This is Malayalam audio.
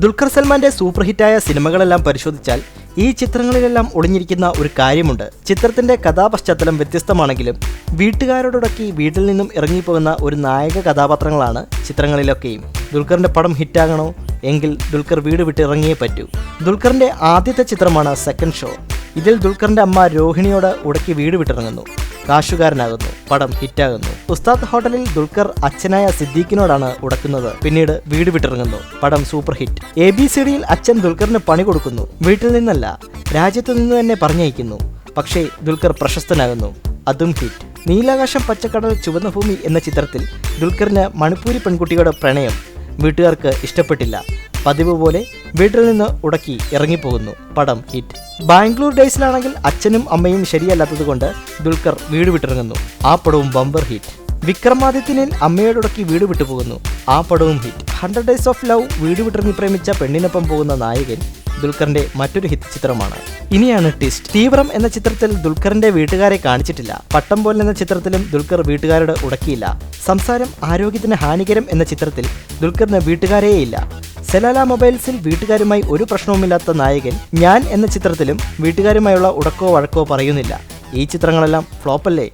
ദുൽഖർ സൽമാന്റെ സൂപ്പർ ഹിറ്റായ സിനിമകളെല്ലാം പരിശോധിച്ചാൽ ഈ ചിത്രങ്ങളിലെല്ലാം ഒളിഞ്ഞിരിക്കുന്ന ഒരു കാര്യമുണ്ട്. ചിത്രത്തിന്റെ കഥാപശ്ചാത്തലം വ്യത്യസ്തമാണെങ്കിലും വീട്ടുകാരോടൊക്കെ വീട്ടിൽ നിന്നും ഇറങ്ങിപ്പോകുന്ന ഒരു നായക കഥാപാത്രങ്ങളാണ് ചിത്രങ്ങളിലൊക്കെയും. ദുൽഖറിന്റെ പടം ഹിറ്റാകണോ എങ്കിൽ ദുൽഖർ വീട് വിട്ട് ഇറങ്ങിയേ പറ്റൂ. ദുൽഖറിന്റെ ആദ്യത്തെ ചിത്രമാണ് സെക്കൻഡ് ഷോ. ഇതിൽ ദുൽഖറിന്റെ അമ്മ രോഹിണിയോട് ഉടക്കി വീട് വിട്ടിറങ്ങുന്നു. കാശുകാരനാകുന്നു. പടം ഹിറ്റാകുന്നു. ഉസ്താദ് ഹോട്ടലിൽ ദുൽഖർ അച്ഛനായ സിദ്ദീഖിനോടാണ് ഉടക്കുന്നത്. പിന്നീട് വീട് വിട്ടിറങ്ങുന്നു. പടം സൂപ്പർ ഹിറ്റ്. ABCDയിൽ അച്ഛൻ ദുൽഖറിന് പണി കൊടുക്കുന്നു. വീട്ടിൽ നിന്നല്ല, രാജ്യത്തു നിന്ന് തന്നെ പറഞ്ഞയക്കുന്നു. പക്ഷേ ദുൽഖർ പ്രശസ്തനാകുന്നു. അതും ഹിറ്റ്. നീലാകാശം പച്ചക്കടൽ ചുവന്ന ഭൂമി എന്ന ചിത്രത്തിൽ ദുൽഖറിന് മണിപ്പൂരി പെൺകുട്ടിയുടെ പ്രണയം വീട്ടുകാർക്ക് ഇഷ്ടപ്പെട്ടില്ല. പതിവ് പോലെ വീട്ടിൽ നിന്ന് ഉടക്കി ഇറങ്ങിപ്പോകുന്നു. പടം ഹിറ്റ്. ബാംഗ്ലൂർ ഡേയ്സിലാണെങ്കിൽ അച്ഛനും അമ്മയും ശരിയല്ലാത്തതുകൊണ്ട് ദുൽഖർ വീട് വിട്ടിറങ്ങുന്നു. ആ പടവും ബമ്പർ ഹിറ്റ്. വിക്രമാദിത്യനിൽ അമ്മയോടുടക്കി വീട് വിട്ടുപോകുന്നു. ആ പടവും ഹിറ്റ്. 100 Days of Love വീട് വിട്ടിറങ്ങി പ്രേമിച്ച പെണ്ണിനൊപ്പം പോകുന്ന നായകൻ ദുൽഖറിന്റെ മറ്റൊരു ഹിറ്റ് ചിത്രമാണ്. ഇനിയാണ് ട്വിസ്റ്റ്. തീവ്രം എന്ന ചിത്രത്തിൽ ദുൽഖറിന്റെ വീട്ടുകാരെ കാണിച്ചിട്ടില്ല. പട്ടം പോലെ എന്ന ചിത്രത്തിലും ദുൽഖർ വീട്ടുകാരോട് ഉടക്കിയില്ല. സംസാരം ആരോഗ്യത്തിന് ഹാനികരം എന്ന ചിത്രത്തിൽ ദുൽഖറിന് വീട്ടുകാരെയില്ല. സെലാല മൊബൈൽസിൽ വീട്ടുകാരുമായി ഒരു പ്രശ്നവുമില്ലാത്ത നായകൻ ഞാൻ എന്ന ചിത്രത്തിലും വീട്ടുകാരുമായുള്ള ഉടക്കോ വഴക്കോ പറയുന്നില്ല. ഈ ചിത്രങ്ങളെല്ലാം ഫ്ലോപ്പല്ലേ?